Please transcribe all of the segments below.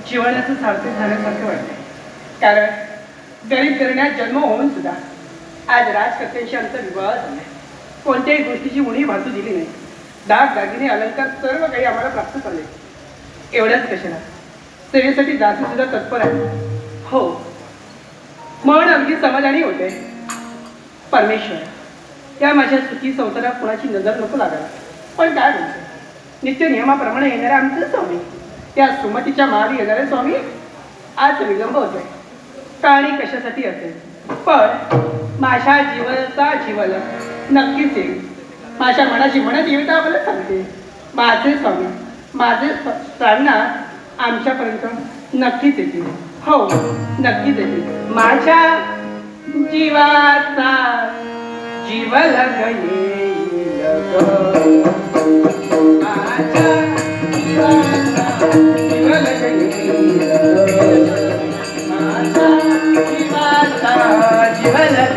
जीवनाचं सार्थक झाल्यासारखं वाटतंय. कारण गरीब घराण्यात जन्म होऊन सुद्धा आज राजकर्त्यांशी आमचा विवाह झालाय. कोणत्याही गोष्टीची उणी भासू दिली नाही. दाग दागिने अलंकार सर्व काही आम्हाला प्राप्त झाले. एवढंच कशाला, सेवेसाठी दासी सुद्धा तत्पर आहे. हो, मन अगदी समाधानी होते. परमेश्वर, या माझ्या सुखी संसारात कुणाची नजर नको लागायला. पण काय म्हणते, नित्य नियमाप्रमाणे येणाऱ्या आमचं स्वामी, त्या सुमतीच्या मारी येणारे स्वामी आज विलंब होतोय. कहाणी कशासाठी असेल, पण माझ्या जीवनाचा जीवन नक्कीच येईल. माझ्या मनाची म्हणत येईल आम्हाला सांगते. माझे स्वामी, माझे प्राणनाथ आमच्यापर्यंत नक्कीच येतील. हो, नक्कीच येतील. माझ्या जीवाचा जीवल येईल माझ्या जीवाचा जीवल येईल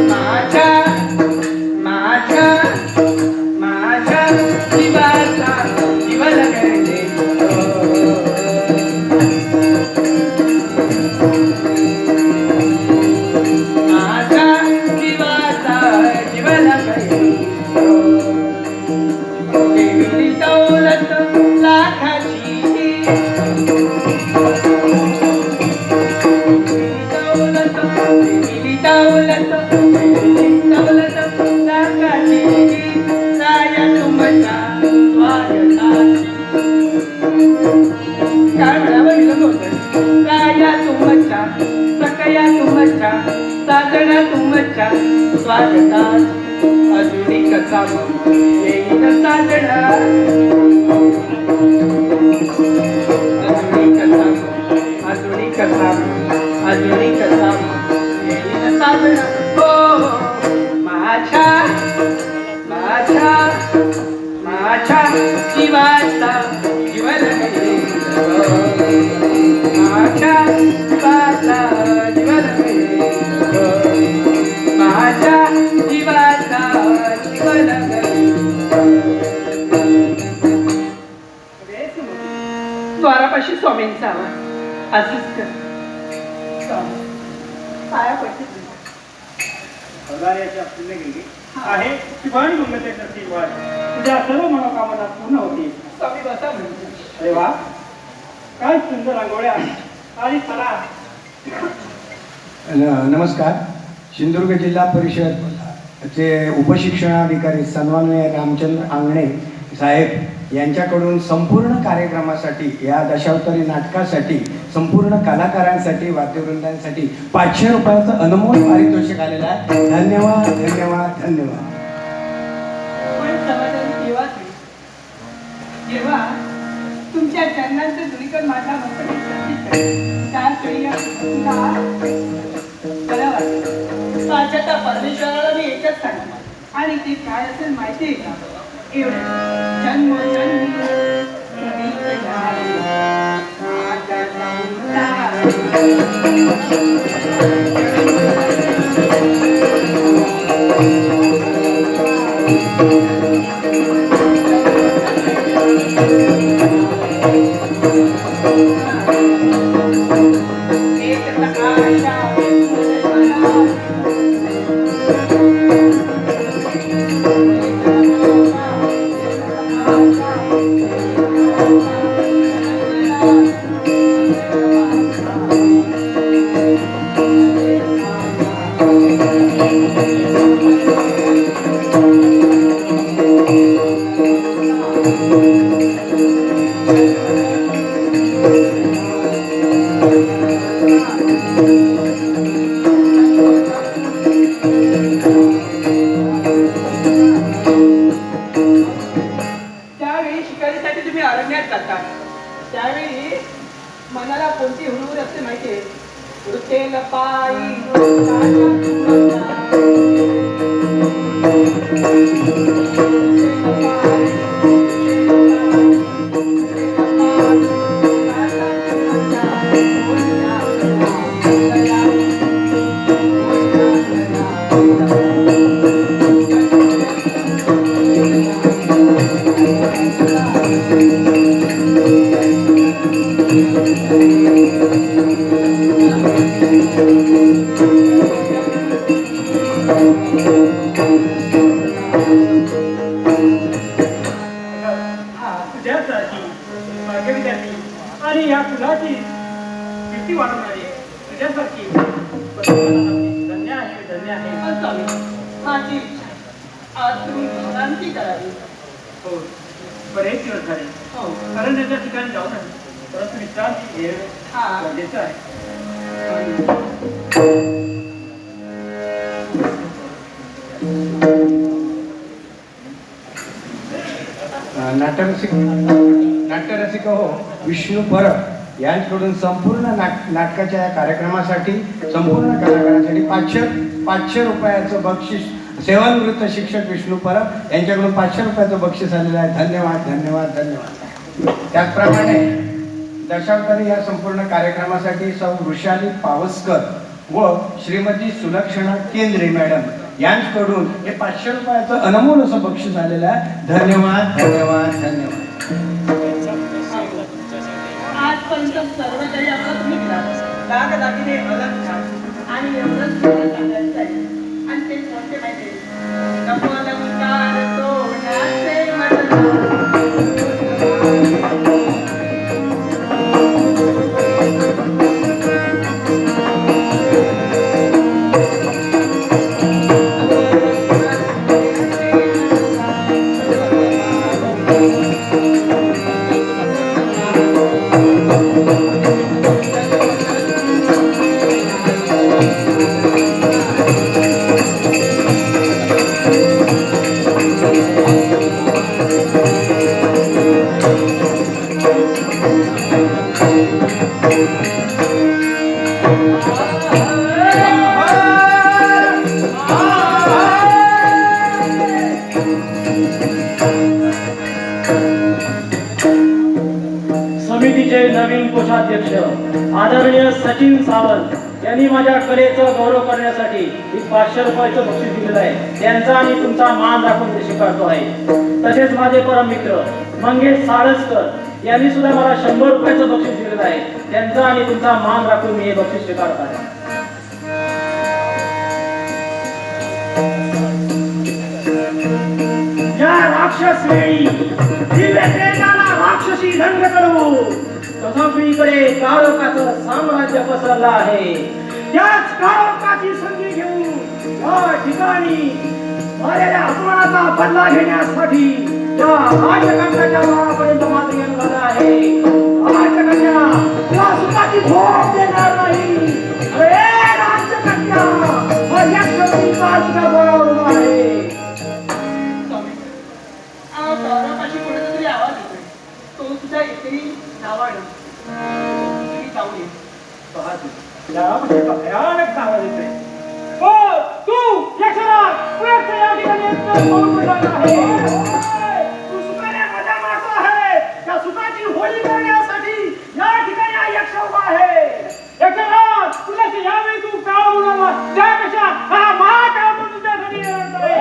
माझ्या जीवाचा जीवल येईल साधना तुमच्या स्वागतात अजुनी कथा येईल साधना अजुनी कथा येईल साधना. हो, माझ्या माझ्या माझ्या जीवाचा जीवन माझ्या जीवाचा जीवन माझ्या जीवाचा जीवन द्वारापाशी स्वामींचा आवाज असंच कर. पाया पडते आहे शिवानी मंगतेचा आशीर्वाद तुझ्या सर्व मनोकामना पूर्ण होतील. स्वामी बसा म्हणजे. अरे वा, काय सुंदर रांगोळ्या आणि चला. नमस्कार. सिंधुदुर्ग जिल्हा परिषदचे उपशिक्षणाधिकारी सन्माननीय रामचंद्र आंगणे साहेब यांच्याकडून संपूर्ण कार्यक्रमासाठी, या दशावतारी नाटकासाठी, संपूर्ण कलाकारांसाठी, वाद्यवृंदांसाठी 500 रुपयाचं अनमोल पारितोषिक आलेलं आहे. धन्यवाद धन्यवाद धन्यवाद. पण समाधान जेव्हा तुमच्या चरणांचं धुळीकण माझ्या बरं वाटतं. माझ्या परमेश्वराला मी एकच सांगणार, आणि ते काय असेल माहिती आहे का? एवढं जन्म उडतेल पायी काटा तुझ्यासारखी भाग्यविधाती आणि या फुलाची भीती वाढवणारी तुझ्यासारखी धन्य आहे, धन्य आहे. स्वामी, माझी इच्छा आज तुम्ही विश्रांती करावी. हो, बरेच दिवस झाले हो. अरण्याच्या ठिकाणी जाऊ नये, परंतु विश्रांती घेणं हा. गरजेचं आहे. नाट्यरसिक हो विष्णू परब यांच्याकडून संपूर्ण नाटकाच्या या कार्यक्रमासाठी संपूर्ण कलाकारांसाठी 500 रुपयाचं बक्षीस सेवानिवृत्त शिक्षक विष्णू परब यांच्याकडून 500 रुपयाचं बक्षीस आलेलं आहे. धन्यवाद धन्यवाद धन्यवाद. त्याचप्रमाणे दशावतारी या संपूर्ण कार्यक्रमासाठी सौ वृषाली पावसकर व श्रीमती सुलक्षणा केंद्रे मॅडम यांच्याकडून हे 500 रुपयाचं अनमोल असं बक्षीस आलेलं आहे. धन्यवाद धन्यवाद धन्यवाद. आजपर्यंत सर्व काही आपलं तुम्ही केला. दागदागिने अलग छान आणि एवढंच मला सांगायचं आहे. आणि ते कोणते माहिती नफलंकार सोन्याचे मडला. समितीचे नवीन कोषाध्यक्ष आदरणीय सचिन सावंत यांनी माझ्या कलेचा गौरव करण्यासाठी 500 रुपयाचं बक्षीस दिलेलं आहे. त्यांचा आणि तुमचा मान राखून ते स्वीकारतो आहे. तसेच माझे परम मित्र मंगेश साळसकर यांनी सुद्धा मला 100 रुपयाचं बक्षीस दिलेलं आहे. त्यांचा आणि तुमचा मान राखून मी हे बक्षीस स्वीकारत आहे. या राक्षस वेळी दिव्य तेजाला राक्षसी रंग करू तथापीकडे काळोखाचं साम्राज्य पसरलं आहे. त्याच काळोखाची संधी घेऊन या ठिकाणी झालेल्या अपमानाचा बदला घेण्यासाठी त्या राजकन्याच्या माळापर्यंत मात्र येऊन झाला आहे. राजकन्या तुला सुखाची भोग देणार नाही. अरे राजकन्या हा यक्षपतीचा तुझ्या बरोबर आहे. गौरवापाशी कोणाचा तरी आवाज येतोय. तो सुद्धा इतरी नावानं तुम्ही जाऊ नये. भयानक आवाज येतोय. ओ तू यक्षराज पुढे या ठिकाणी येतोय. पाऊल पडला आहे. तू सुखाने मजा मारतो आहे. त्या सुखाची होळी करण्यासाठी या ठिकाणी हा यक्ष उभा आहे. यक्षराज तुला यावेळी तू काळ उडवला त्यापेक्षा हा महाकाळ म्हणून तुझ्यासाठी येतोय.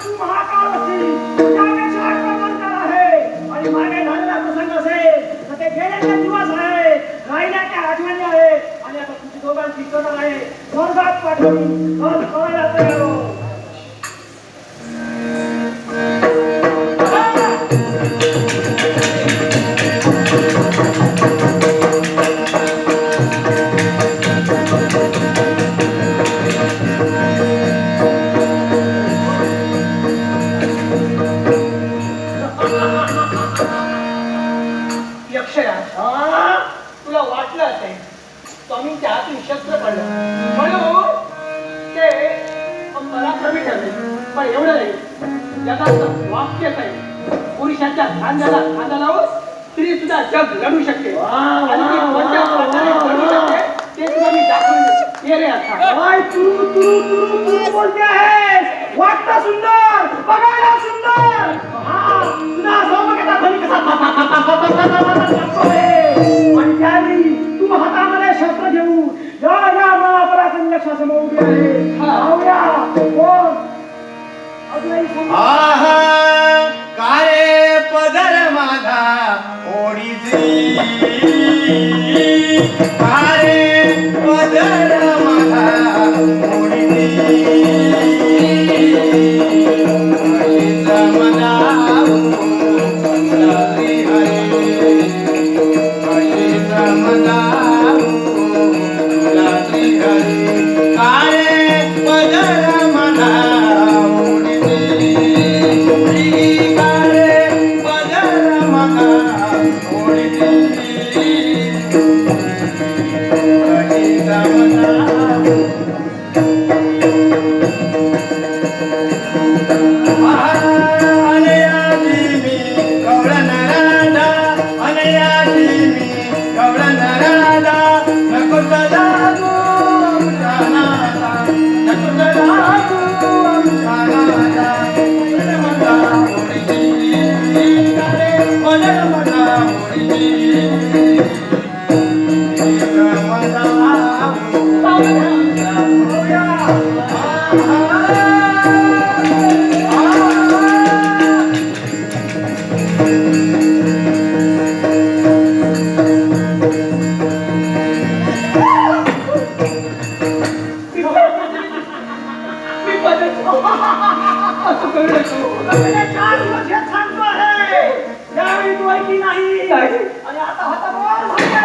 तू महाकाळ असतील त्यापेक्षा आक्रमणकार आहे. आणि मागे झालेला प्रसंग असेल तर ते गेलेले दिवस आहे. राहिल्याच्या आठवणी आहे. आणि आता तुझी दोघांची कथा आहे. स्वर्गात पाठवून कळायला तयार हो. तुला वाटलं असेल स्वामींच्या हातून शस्त्र पडलं म्हणून ते पराक्रमी ठरले. पण एवढं नाही, याचा वाक्य काय पुरुषाच्या खांद्याला लावून स्त्री सुद्धा जग लढू शकते. आणि ती कोणत्या प्रकारे लढू शकते काय तू बोलते आहेस? वाटतं सुंदर, बघायला सुंदर. हा, तुझा सौभाग्याचा ध्वनी कसा आणि त्यावेळी तू हातामध्ये शस्त्र घेऊन या महापराक्रमी यक्षासमोर उभी आहे. पाहूया कोण? अजूनही सांग. आहा कारे पदर माझा ओढीची कारे पदर माझा ओढीची अशीच मला लाजली हरे अशीच मला लाजली हरे कारे पदर माझा असं करू नको. चार दिवस हे सांगतो आहे. त्यावेळी तू ऐकली नाही. नाही. आणि आता हातावर भांडे.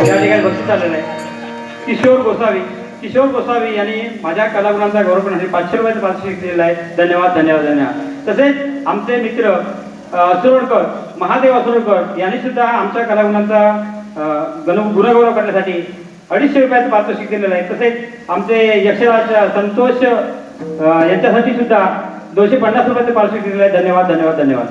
या ठिकाणी बक्षीस आलेलं आहे. किशोर गोसावी यांनी माझ्या कलागुणांचा गौरव करण्यासाठी 500 रुपयाचं पारितोषिक दिलेलं आहे. धन्यवाद धन्यवाद धन्यवाद. तसेच आमचे मित्र असुरडकर महादेव असुरडकर यांनी सुद्धा आमच्या कलागुणांचा गुणगौरव करण्यासाठी 250 रुपयाचं पारितोषिक दिलेलं आहे. तसेच आमचे यक्षराज संतोष यांच्यासाठी सुद्धा 250 रुपयाचं पारितोषिक दिलेलं आहे. धन्यवाद धन्यवाद धन्यवाद.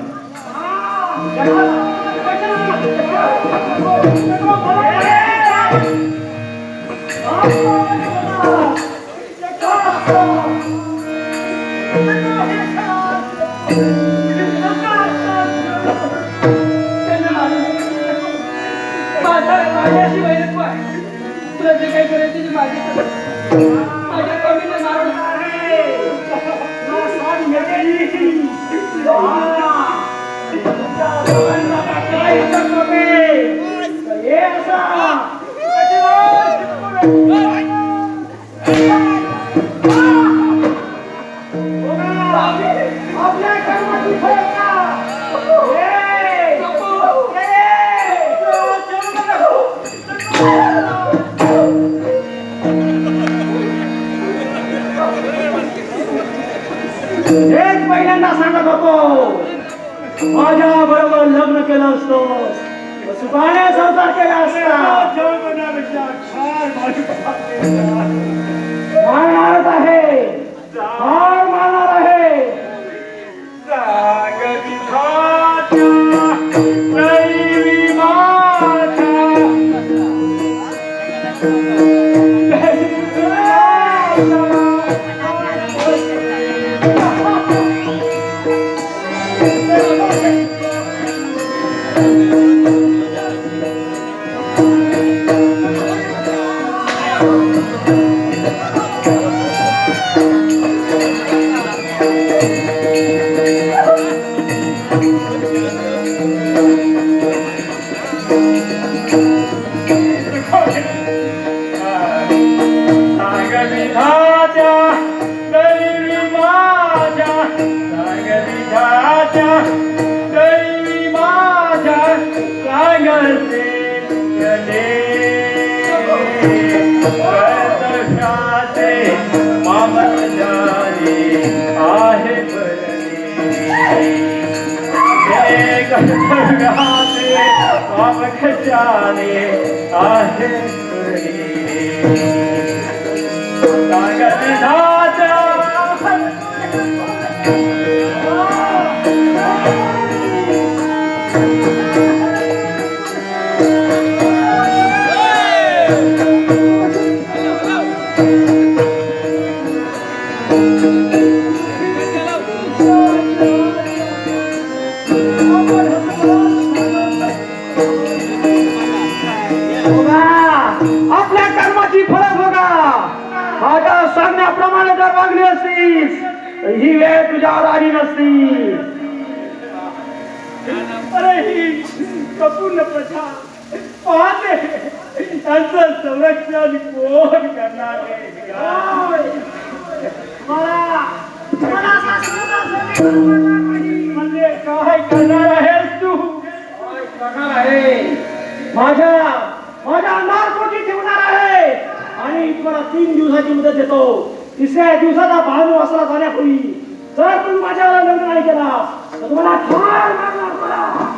माझ्याशिवाय नको आहे. तुला जे काही करायचं ते माझी माझ्या कमीने मारून हेच पहिल्यांदा सांगत होतो. माझ्या बरोबर लग्न केलं असतं सुखाने संसार केला असता. मारणारच आहे. फार मारणार आहे. आहे बघा, आपल्या कर्माची फळं बघा. माझ्या सांगण्याप्रमाणे जर वागली असतीस तर ही वेळ तुझ्यावर आली नसती. अरे ही संपूर्ण प्रजा पाहते, त्यांचं संरक्षण कोण करणार आहे? मला म्हणजे काय करणार आहेस तू? करणार आहे माझ्या नारकोटी ठेवणार आहे आणि तुम्हाला 3 दिवसाची मुदत देतो. 3ऱ्या दिवसाचा भानू असला जाण्यापूर्वी जर तुम्ही माझ्यावर लग्न नाही केला तर तुम्हाला ठार मारणार मला.